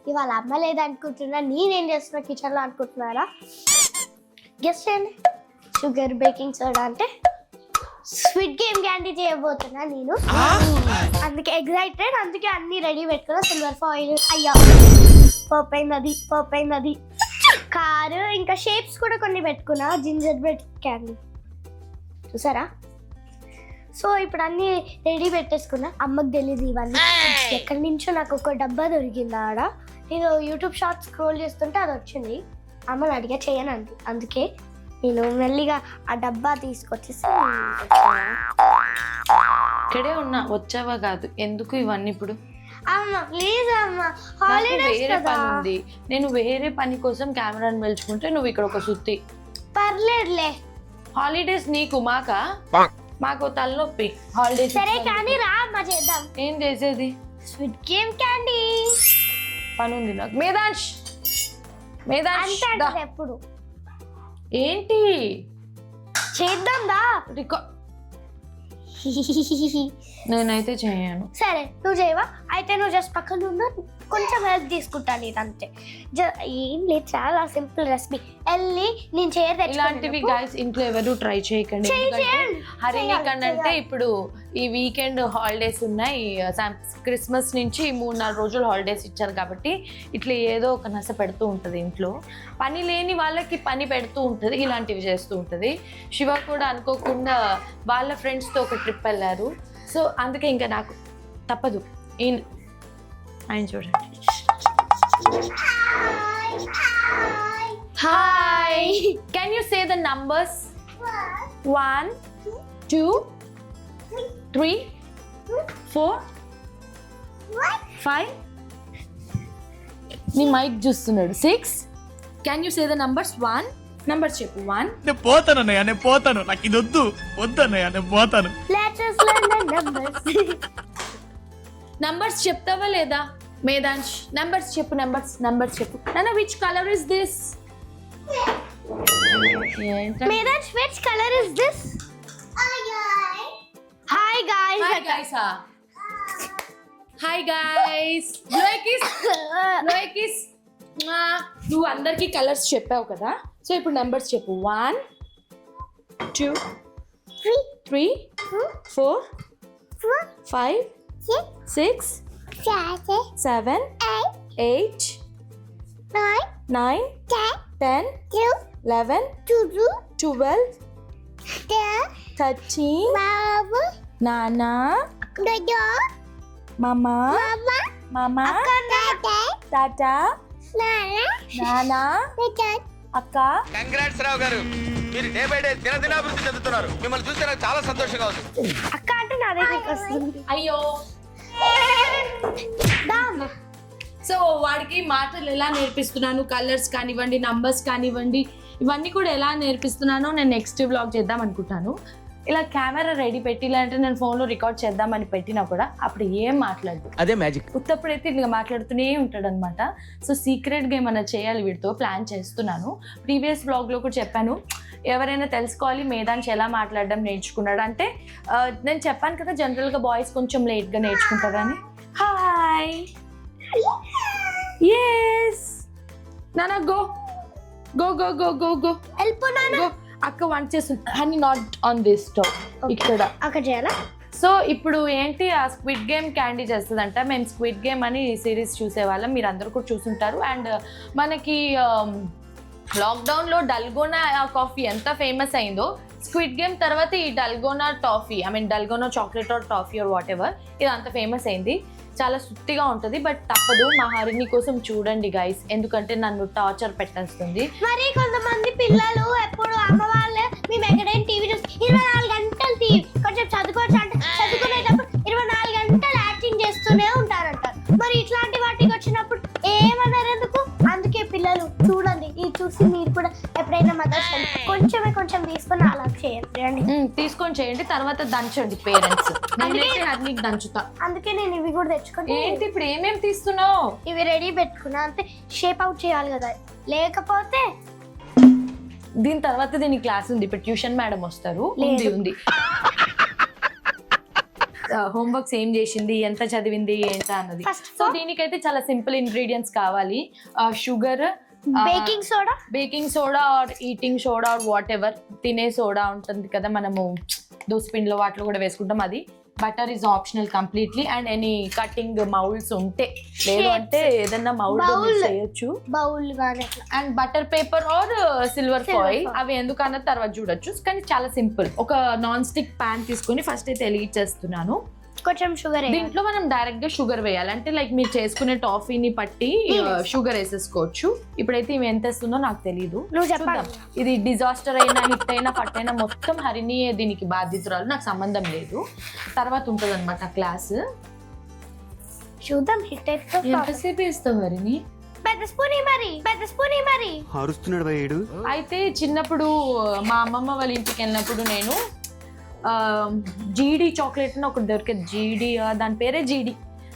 ఇవాళ అమ్మ లేదనుకుంటున్నా, నేనేం చేస్తున్నా కిచెన్ లో అనుకుంటున్నారా? గెస్ట్ చేయండి. షుగర్, బేకింగ్ సోడా అంటే స్వీట్ గేమ్ క్యాండీ చేయబోతున్నా నేను. అందుకే ఎగ్జైటెడ్, అందుకే అన్ని రెడీ పెట్టుకున్నా. సిల్వర్ ఫాయిల్, అయ్యా పోపోయినది కారు, ఇంకా షేప్స్ కూడా కొన్ని పెట్టుకున్నా. జింజర్ బ్రెడ్ క్యాండీ చూసారా? సో ఇప్పుడు అన్ని రెడీ పెట్టేసుకున్నా. అమ్మకి తెలియదు ఇవన్నీ. ఎక్కడి నుంచో నాకు ఒక డబ్బా దొరికింది ఆడ. నేను యూట్యూబ్ షార్ట్స్ స్క్రోల్ చేస్తుంటే అది వచ్చింది. అమ్మని అడిగా చేయనండి, అందుకే నేను మెల్లిగా ఆ డబ్బా తీసుకొచ్చేసి ఇక్కడే ఉన్నా, వచ్చావా కాదు. ఎందుకు ఇవన్నీ ఇప్పుడు? అమ్మ ప్లీజ్ అమ్మ, వేరే పని ఉంది. నేను వేరే పని కోసం కెమెరాని పిలుచుకుంటే నువ్వు ఇక్కడ ఒక సుత్తి. పర్లేదులే. హాలిడేస్ నీకు, మాకు తలనొప్పి. హాలిడేస్ సరే కానీ రా అమ్మ చేద్దాం. ఏం చేసేది? స్వీట్ గేమ్ క్యాండీ పని ఉంది నాకు. మేధాంష్ ఎప్పుడు ఏంటి చేద్దాం దా. నేనైతే చేయను. సరే నువ్వు చేయవా? అయితే నువ్వు జస్ట్ పక్కన ఉన్న కొంచెం హెల్ప్ తీసుకుంటాను. ఇదంతే, ఏం లేదు, చాలా సింపుల్ రెసిపీ. వెళ్ళి నేను చేయలేదు. ఇలాంటివి గైస్ ఇంట్లో ఎవరు ట్రై చేయకండి. హరిణి కంటే ఇప్పుడు ఈ వీకెండ్ హాలిడేస్ ఉన్నాయి. క్రిస్మస్ నుంచి 3-4 రోజులు హాలిడేస్ ఇచ్చారు కాబట్టి ఇట్లా ఏదో ఒక నస పెడుతూ ఉంటుంది ఇంట్లో. పని లేని వాళ్ళకి పని పెడుతూ ఉంటుంది, ఇలాంటివి చేస్తూ ఉంటుంది. శివ కూడా అనుకోకుండా వాళ్ళ ఫ్రెండ్స్తో ఒక ట్రిప్ వెళ్ళారు. సో అందుకే ఇంకా నాకు తప్పదు. ఆయన చూడండి. Hi, can you say the numbers? 1 2 3 4 5. నీ మైక్ చూస్తున్నాడు. 6. Can you say the numbers? 1 numbers చెప్పు. 1. నేను పోతానన్నయ్య, నేను పోతాను. నాకు ఇది వద్దన్నయ్య, నేను పోతాను. నంబర్స్ చెప్తావా లేదా మేధాంష్? నంబర్స్ చెప్పు. నంబర్స్ చెప్పు. నాన్న, which colour is this? Medhansh, which colour is this? Hi guys. Hi guys. నువ్వు అందరికి కలర్స్ చెప్పావు కదా, సో ఇప్పుడు నంబర్స్ చెప్పు. 1 2 3 4 5 6 7 8 9 10 11 12 13 నానా మామా టాటా నానా అక్క. కంగ్రాట్స్ రావు గారు, మీరు డే బై డే దినదినాభివృద్ధి చెందుతున్నారు. మిమ్మల్ని చూస్తే నాకు చాలా సంతోషంగా ఉంది. అక్క అంటే నా దగ్గరికి వస్తుంది. అయ్యో, సో వాడికి మాటలు ఎలా నేర్పిస్తున్నాను, కలర్స్ కానివ్వండి, నంబర్స్ కానివ్వండి, ఇవన్నీ కూడా ఎలా నేర్పిస్తున్నానో నేను నెక్స్ట్ వ్లాగ్ చేద్దాం అనుకుంటాను. ఇలా కెమెరా రెడీ పెట్టి, ఇలాంటి నేను ఫోన్లో రికార్డ్ చేద్దామని పెట్టినా కూడా అప్పుడు ఏం మాట్లాడు, అదే మ్యాజిక్. ఉత్తప్పుడైతే ఇట్లా మాట్లాడుతూనే ఉంటాడు అనమాట. సో సీక్రెట్గా ఏమైనా చేయాలి వీడితో ప్లాన్ చేస్తున్నాను. ప్రీవియస్ వ్లాగ్లో కూడా చెప్పాను, ఎవరైనా తెలుసుకోవాలి మేధాంష్ ఎలా మాట్లాడడం నేర్చుకున్నాడు అంటే. నేను చెప్పాను కదా జనరల్గా బాయ్స్ కొంచెం లేట్గా నేర్చుకుంటారని. హాయ్, ఎస్ నానా, go go go go go go వెళ్ళిపోనా. అక్క వంట చేస్తుంది. Honey not on this stove, ఇక్కడ అక్కడ చేయాలా? సో ఇప్పుడు ఏంటి, ఆ స్క్విడ్ గేమ్ క్యాండీ చేస్తుందంట. మేము స్క్విడ్ గేమ్ అని సిరీస్ చూసేవాళ్ళం, మీరు అందరూ కూడా చూసుంటారు. అండ్ మనకి లాక్డౌన్లో డల్గోనా కాఫీ ఎంత ఫేమస్ అయిందో, స్క్విడ్ గేమ్ తర్వాత ఈ dalgona toffee, dalgona chocolate or toffee or whatever, ఇది అంత ఫేమస్ అయింది. చాలా సుత్తిగా ఉంటుంది, బట్ తప్పదు. మా హరిణి కోసం చూడండి గైస్, ఎందుకంటే నన్ను టార్చర్ పెట్టేస్తుంది. మరి కొంతమంది పిల్లలు ఎప్పుడు అమ్మ వాళ్ళే మేము ఎక్కడైనా టీవీ చూసి 24 గంటలు టీవీ, కొంచెం చదువుకోవచ్చు అంటే చదువుకునేటప్పుడు 24 గంటలు యాక్టింగ్ చేస్తూనే ఉంటారంట. మరి ఇట్లాంటి వాటికి వచ్చినప్పుడు ఏమన్నారు ఎందుకు? అందుకే పిల్లలు చూడండి, ఇది చూసి మీరు కూడా ఎప్పుడైనా మదర్స్ కొంచెం తీసుకొని అలా చేయండి. తీసుకొని తెచ్చుకొని చేయండి, తర్వాత దంచండి పేరెంట్స్. నేనైతే హరినికి దంచుతా. అందుకే నేను ఇవి కూడా తెచ్చుకుంటే. ఏంటి ఇప్పుడు ఏమేమి తీస్తున్నావు? ఇవి రెడీ పెట్టుకున్నా, అంటే షేప్ అవుట్ చేయాలి కదా, లేకపోతే దీని తర్వాత దీని క్లాస్ ఉంది, ఇప్పుడు ట్యూషన్ మేడం వస్తారు. ఉంది హోంవర్క్స్ ఏం చేసింది, ఎంత చదివింది ఏంటా అన్నది. సో దీనికైతే చాలా సింపుల్ ఇంగ్రీడియంట్స్ కావాలి. Sugar, baking soda are eating soda are what ever, తినే సోడా ఉంటుంది కదా మనము దోసపిండిలో వాటిలో కూడా వేసుకుంటాం, అది. Butter is optional completely. And any cutting moulds ఉంటే, లేదు అంటే ఏదన్నా మౌల్డ్ చేయొచ్చు, బౌల్ గానీ. And butter paper are silver foil, అవి ఎందుకన్నా తర్వాత చూడొచ్చు. కానీ చాలా సింపుల్. ఒక నాన్ స్టిక్ ప్యాన్ తీసుకొని ఫస్ట్ అయితే వెలిగించేస్తున్నాను. కొంచెం షుగర్, దీంట్లో మనం డైరెక్ట్ గా షుగర్ వేయాలి, అంటే లైక్ మీరు చేసుకునే టాఫీని పట్టి షుగర్ వేసేసుకోవచ్చు. ఇప్పుడైతే ఇవి ఎంత వేస్తుందో నాకు తెలీదు, చూద్దాం. ఇది డిజాస్టర్ అయినా హిట్ అయినా ఫట్ అయినా మొత్తం హరిని దీనికి బాధ్యతరాలు, నాకు సంబంధం లేదు. తర్వాత ఉంటుంది అనమాట క్లాస్. చూద్దాం హిట్ అయితే. ఎంతసేపు వేస్తావు హరిని? పెద్ద స్పూన్ మరి అరుస్తున్నాడు భయ్యుడు. అయితే చిన్నప్పుడు మా అమ్మమ్మ వాళ్ళ ఇంటికి వెళ్ళినప్పుడు నేను జీడి చాక్లెట్ అని ఒకటి దొరికేది. జీడి, దాని పేరే జీడి.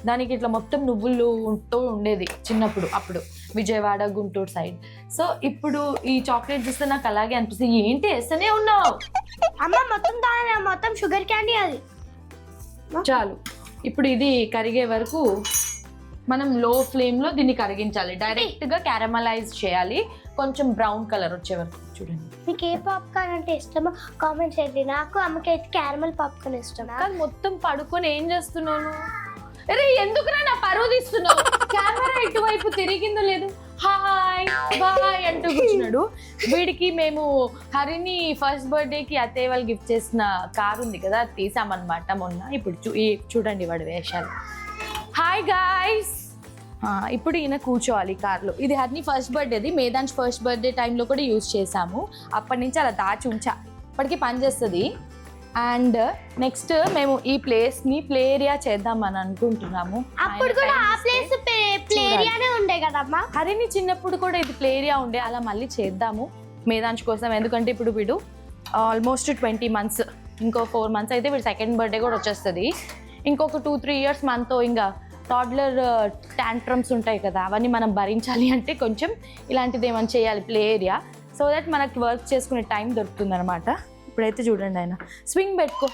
దానికి ఇట్లా మొత్తం నువ్వులతో ఉండేది చిన్నప్పుడు, అప్పుడు విజయవాడ గుంటూరు సైడ్. సో ఇప్పుడు ఈ చాక్లెట్ చూస్తే నాకు అలాగే అనిపిస్తుంది. ఏంటి వేస్తూనే ఉన్నావు? అమ్మ మొత్తం షుగర్ క్యాండీ అది. చాలు. ఇప్పుడు ఇది కరిగే వరకు మనం లో ఫ్లేమ్ లో దీన్ని కరిగించాలి. డైరెక్ట్ గా క్యారమలైజ్ చేయాలి, కొంచెం బ్రౌన్ కలర్ వచ్చే వరకు. చూడండి, మీకు ఏ పాప్కార్న్ అంటే ఇష్టమో కామెంట్ చేయండి. నాకు అమ్మకైతే క్యారమల్ పాప్కార్న్ ఇష్టం. కానీ మొత్తం పడుకొని ఏం చేస్తున్నాను? అరే ఎందుకురా నా పరువు తీస్తున్నావు? కెమెరా ఇటువైపు తిరిగిందో లేదు, హాయ్ బాయ్ అంటూ కూర్చున్నాడు. వీడికి మేము హరిని ఫస్ట్ బర్త్డేకి అత్తయ్య వాళ్ళు గిఫ్ట్ చేసిన కార్ ఉంది కదా, అది తీసామన్నమాట మొన్న. ఇప్పుడు చూడండి వాడి వేషాలు. Hi guys. ఇప్పుడు ఈయన కూర్చోవాలి కార్లో. ఇది హర్ని ఫస్ట్ బర్త్డేది, మేదాన్స్ ఫస్ట్ బర్త్డే టైంలో కూడా యూజ్ చేసాము. అప్పటి నుంచి అలా దాచి ఉంచా, ఇప్పటికీ పనిచేస్తుంది. అండ్ నెక్స్ట్ మేము ఈ ప్లేస్ని ప్లే ఏరియా చేద్దామని అనుకుంటున్నాము. అప్పుడు కూడా ఆ ప్లేస్ ప్లే ఏరియానే ఉండే కదమ్మా. హరిని చిన్నప్పుడు కూడా ఇది ప్లే ఏరియా ఉండే, అలా మళ్ళీ చేద్దాము మేదాన్స్ కోసం. ఎందుకంటే ఇప్పుడు వీడు ఆల్మోస్ట్ 20 months, ఇంకో 4 months అయితే వీడు సెకండ్ బర్త్డే కూడా వచ్చేస్తుంది. ఇంకొక 2-3 years మనతో ఇంకా టాడ్లర్ టాంట్రమ్స్ ఉంటాయి కదా, అవన్నీ మనం భరించాలి అంటే కొంచెం ఇలాంటిది ఏమైనా చేయాలి ప్లే ఏరియా, సో దట్ మనకి వర్క్ చేసుకునే టైం దొరుకుతుంది అనమాట. ఇప్పుడైతే చూడండి, ఆయన స్వింగ్ పెట్టుకో,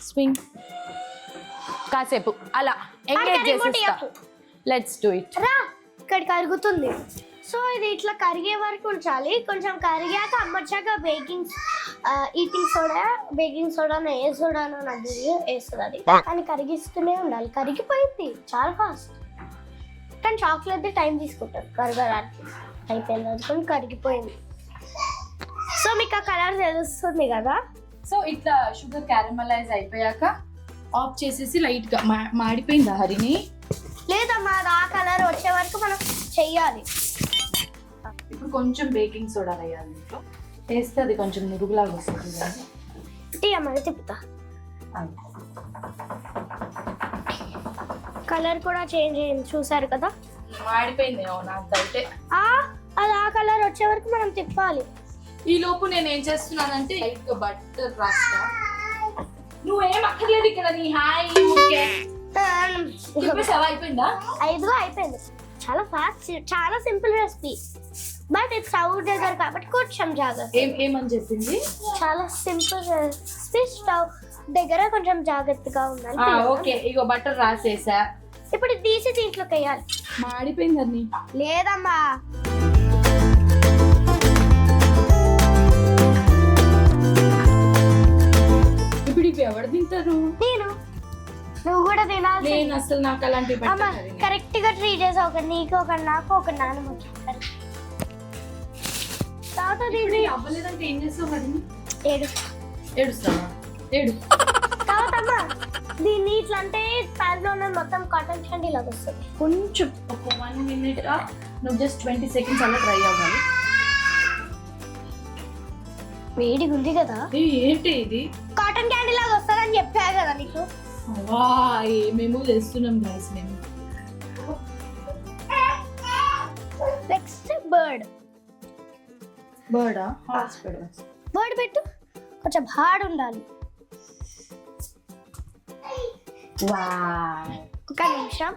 స్వింగ్ కాసేపు అలా ఎంగేజ్ చేసేస్తా. Let's do it. రా, ఇక్కడ కరుగుతుంది. సో ఇది ఇట్లా కరిగే వరకు ఉంచాలి. కొంచెం కరిగాక అమ్మొచ్చాక బేకింగ్ సోడాను ఏ సోడానో నాకు వేస్తుంది అది, కానీ కరిగిస్తూనే ఉండాలి. కరిగిపోయింది చాలా ఫాస్ట్, కానీ చాక్లెట్ టైం తీసుకుంటారు కరగడానికి. అయిపోయింది, అది కరిగిపోయింది. సో మీకు ఆ కలర్ తెలుస్తుంది కదా. సో ఇట్లా షుగర్ క్యారమలైజ్ అయిపోయాక ఆఫ్ చేసేసి లైట్గా మాడిపోయిందా హరిని? లేదమ్మా, అది ఆ కలర్ వచ్చే వరకు మనం చెయ్యాలి. ఇప్పుడు కొంచెం బేకింగ్ సోడా వేయాలి, ఇంట్లో వేస్తే అది కొంచెం నురుగులాగా వస్తుంది. అమ్మని తిప్పుతా. కలర్ కూడా చేంజ్ అయింది, చూసారు కదా. మాడిపోయింది నాకు అయితే. అది ఆ కలర్ వచ్చే వరకు మనం తిప్పాలి. ఈ లోపు నేను ఏం చేస్తున్నానంటే లైట్ బటర్ రాస్తా. నువ్వేం అక్కర్లేదు ఇక్కడ, నీ హాయ్ అయిపోయిందా? 5 అయిపోయింది. చాలా ఫాస్ట్, చాలా సింపుల్ రెసిపీ, బట్ ఇది స్టవ్ దగ్గర కాబట్టి కొంచెం జాగ్రత్త. ఏమని చెప్పింది? చాలా సింపుల్ రెసిపీ, స్టవ్ దగ్గర కొంచెం జాగ్రత్తగా ఉండాలి. ఓకే, ఇగో బటర్ రాసేసా. ఇప్పుడు తీసి దీంట్లోకి వేయాలి. మాడిపోయిందని లేదమ్మా, ఇప్పుడు ఇవి ఎవరు తింటారు? నేను. నువ్వు కూడా తినాలి. నేను అసలు నాకు అలాంటి కరెక్ట్ గా 3 days, ఒక నీకు, ఒక నాకు, ఒక నాన్నమ్మ. అవ్వలేదంటే ఏం చేస్తావు? ఏడుస్తావా? కావద్దమ్మా, దీన్ని ఇట్లా అంటే ప్యాన్ లో మొత్తం కాటన్ క్యాండీ లాగా వస్తుంది. కొంచెం ఒక 1 minute, నువ్వు జస్ట్ 20 seconds అలా ట్రై అవ్వాలి. వేడిగా ఉంది కదా. ఏంటి ఇది? కాటన్ క్యాండీ లాగా వస్తుందని చెప్పా కదా నీకు. మేము చేస్తున్నాం గైస్. మేము నెక్స్ట్ బర్డ్ బర్డా? బర్డ్ పెట్టు, కొంచెం హార్డ్ ఉండాలి. ఒక నిమిషం.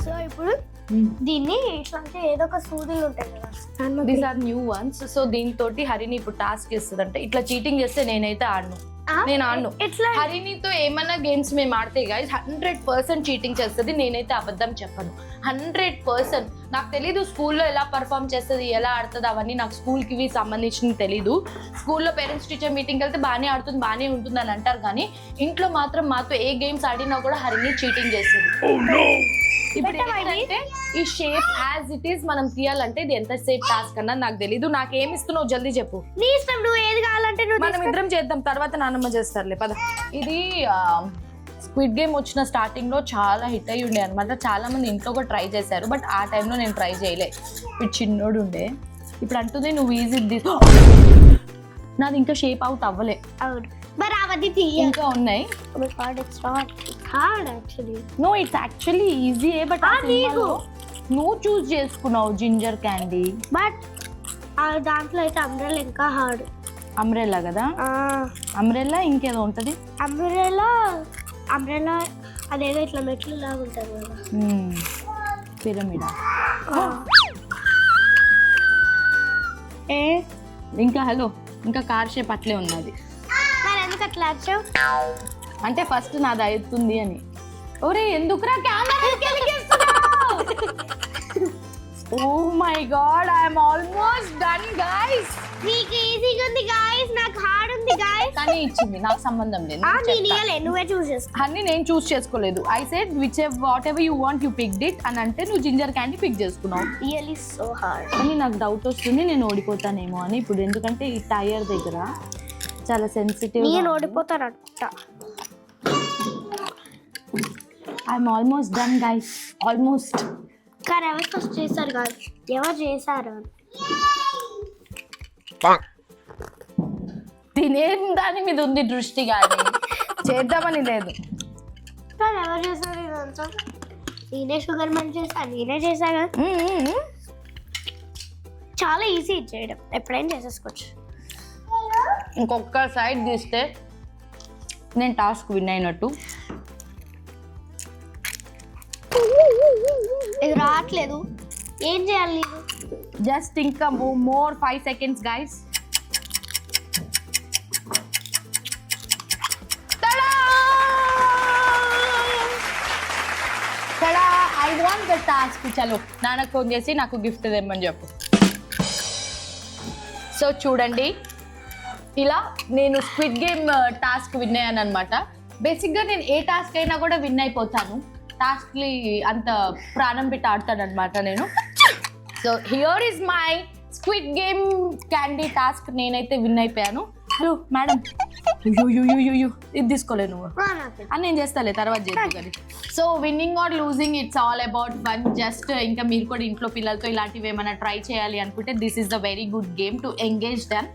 సో ఇప్పుడు దీన్ని ఇట్లా అంటే ఏదో ఒక సూదులు ఉంటాయి కదా, these are new ones. So దీంతో హరిని ఇప్పుడు టాస్క్ ఇస్తుంది అంటే ఇట్లా చీటింగ్ చేస్తే నేనైతే ఆడను. నేను ఆడను. ఎట్లా? హరినితో ఏమన్నా గేమ్స్ మేము ఆడితే గైస్ 100% చీటింగ్ చేస్తుంది. నేనైతే అబద్ధం చెప్పను. 100%. నాకు తెలీదు స్కూల్లో ఎలా పర్ఫామ్ చేస్తుంది, ఎలా ఆడుతుంది, అవన్నీ నాకు స్కూల్కి సంబంధించిన తెలీదు. స్కూల్లో పేరెంట్స్ టీచర్ మీటింగ్కి వెళ్తే బాగానే ఆడుతుంది, బాగానే ఉంటుంది అని అంటారు. కానీ ఇంట్లో మాత్రం మాతో ఏ గేమ్స్ ఆడినా కూడా హరిని చీటింగ్ చేస్తుంది. ఇప్పుడు ఏంటంటే ఈ షేప్ యాజ్ ఇట్ ఈస్ మనం తీయాలంటే ఇది ఎంత సేపు టాస్క్ అన్నది నాకు తెలీదు. నాకు ఏమి ఇస్తున్నావు జల్దీ చెప్పు. నీ ఇష్టం, నువ్వు ఏది కావాలంటే నువ్వు మనం ఇద్దరం చేద్దాం, తర్వాత నాన్నమ్మ చేస్తారులే పద. ఇది స్క్విడ్ గేమ్ వచ్చిన స్టార్టింగ్ లో చాలా హిట్ అయ్యి ఉండే అనమాట. చాలా మంది ఇంట్లో కూడా ట్రై చేశారు, బట్ ఆ టైంలో నేను ట్రై చేయలే. ఇప్పుడు చిన్నోడు ఉండే. ఇప్పుడు అంటుంది నువ్వు ఈజీ నాది ఇంకా షేప్ అవుట్ అవ్వలే. అవును, మరి అవన్నీ తీయ ఇంకా ఉన్నాయి. No it's actually easy, but నువ్వు చూస్ చేసుకున్నావు జింజర్ క్యాండీ. బట్ దాంట్లో అయితే అంబ్రెల్లా ఇంకా హార్డ్. అంబ్రెల్లా కదా, అంబ్రెల్లా ఇంకేదో ఉంటది. అంబ్రెల్లా అదేదో ఇట్లా మెట్లు లాగా ఉంటుంది కదా, పిరమిడ్. ఇంకా హలో ఇంకా కార్ షేప్ అట్లే ఉన్నది. మరి ఎందుకు అట్లా వచ్చావు? అంటే ఫస్ట్ నాది అవుతుంది అని. ఒరే ఎందుకురా oh my god, I'm almost done guys. నీకు ఈజీగా ఉంది గైస్, నాకు హార్డ్ ఉంది గైస్. కానీ ఇచ్చింది, నాకు సంబంధం లేదు. నువ్వే చూస్ చేసుకో. అన్ని నేను చూస్ చేసుకోలేదు. I said which what ever you want you picked it అని అంటే నువ్వు జింజర్ క్యాండీ పిక్ చేసుకున్నావు. Really so hard. కానీ నాకు డౌట్ వస్తుంది నేను ఓడిపోతానేమో అని ఇప్పుడు, ఎందుకంటే ఈ టైర్ దగ్గర చాలా సెన్సిటివ్. నేను ఓడిపోతాను అనుకుంటా. I'm almost done guys, almost. కానీ ఎవరు ఫస్ట్ చేశారు కాదు, ఎవరు చేశారు తినేం దాని మీద ఉంది దృష్టి, కానీ చేద్దామని లేదు. కానీ ఎవరు చేశారు ఇదంతా? నేనే షుగర్ మన్ చేశాను, నేనే చేశాను. చాలా ఈజీ చేయడం, ఎప్పుడైనా చేసేసుకోవచ్చు. ఇంకొక సైడ్ తీస్తే నేను టాస్క్ విన్ అయినట్టు. ఇది రావట్లేదు, ఏం చేయాలి నేను? జస్ట్ ఇంకా more 5 seconds guys. I want the task. చలో నాన్నకు ఫోన్ చేసి నాకు గిఫ్ట్ తెమ్మని చెప్పు. సో చూడండి, ఇలా నేను స్క్విడ్ గేమ్ టాస్క్ విన్ అయ్యాను అనమాట. బేసిక్గా నేను ఏ టాస్క్ అయినా కూడా విన్ అయిపోతాను. టాస్క్లీ అంత ప్రాణం పెట్టి ఆడతాను అనమాట నేను. So here is my squid game candy task. నేనైతే విన్ అయిపోయాను. హలో మేడం, ఇది తీసుకోలే నువ్వు అని నేను చేస్తాలే తర్వాత చేద్దాం కానీ. So winning or losing it's all about fun. Just ఇంకా మీరు కూడా ఇంట్లో పిల్లలతో ఇలాంటివి ఏమైనా ట్రై చేయాలి అనుకుంటే this is the very good game to engage them.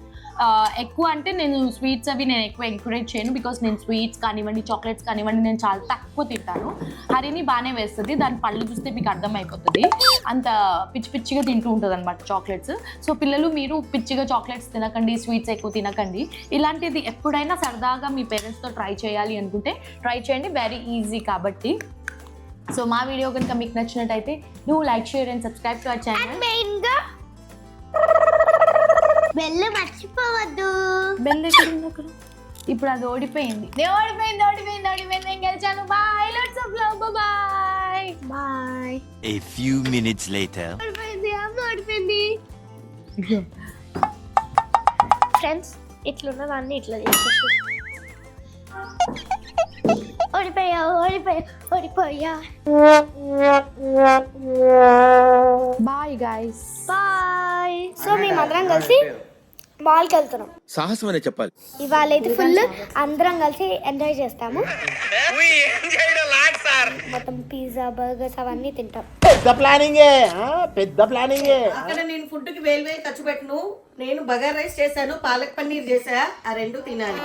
ఎక్కువ అంటే నేను స్వీట్స్ అవి నేను ఎక్కువ ఎంకరేజ్ చేయను, బికాస్ నేను స్వీట్స్ కానివ్వండి, చాక్లెట్స్ కానివ్వండి నేను చాలా తక్కువ తింటాను. హరిని బాగానే వేస్తుంది, దాని పళ్ళు చూస్తే మీకు అర్థమైపోతుంది. అంత పిచ్చి పిచ్చిగా తింటూ ఉంటుంది అనమాట చాక్లెట్స్. సో పిల్లలు మీరు పిచ్చిగా చాక్లెట్స్ తినకండి, స్వీట్స్ ఎక్కువ తినకండి. ఇలాంటిది ఎప్పుడైనా సరదాగా మీ పేరెంట్స్తో ట్రై చేయాలి అనుకుంటే ట్రై చేయండి, వెరీ ఈజీ కాబట్టి. సో మా వీడియో కనుక మీకు నచ్చినట్టయితే నువ్వు like, share and subscribe to our channel. మెయిన్గా బెల్ మర్చిపోవద్దు. బెల్ ఎక్కడ? ఇప్పుడు అది ఓడిపోయింది. నేను గెలిచాను. Bye, lots of love. Bye bye. A few minutes later. ఓడిపోయింది. ఫ్రెండ్స్ ఇట్లున్న దాన్ని ఇట్లా చేసేసి ఓడిపోయా. Bye guys. బాయ్. సో మేమందరం కలిసి మాల్కి వెళ్తున్నాం. సాహసం అనే చెప్పాలి. ఇవాళ అయితే ఫుల్ అందరం కలిసి ఎంజాయ్ చేస్తాము. మొత్తం పిజ్జా, బర్గర్స్ అవన్నీ తింటాం. పెద్ద ప్లానింగే. అక్కడ నేను ఫుడ్ కి వేలు ఖర్చు పెట్టను. నేను బగార్ రైస్ చేశాను, పాలక్ పన్నీర్ చేసా, ఆ రెండు తినాలి.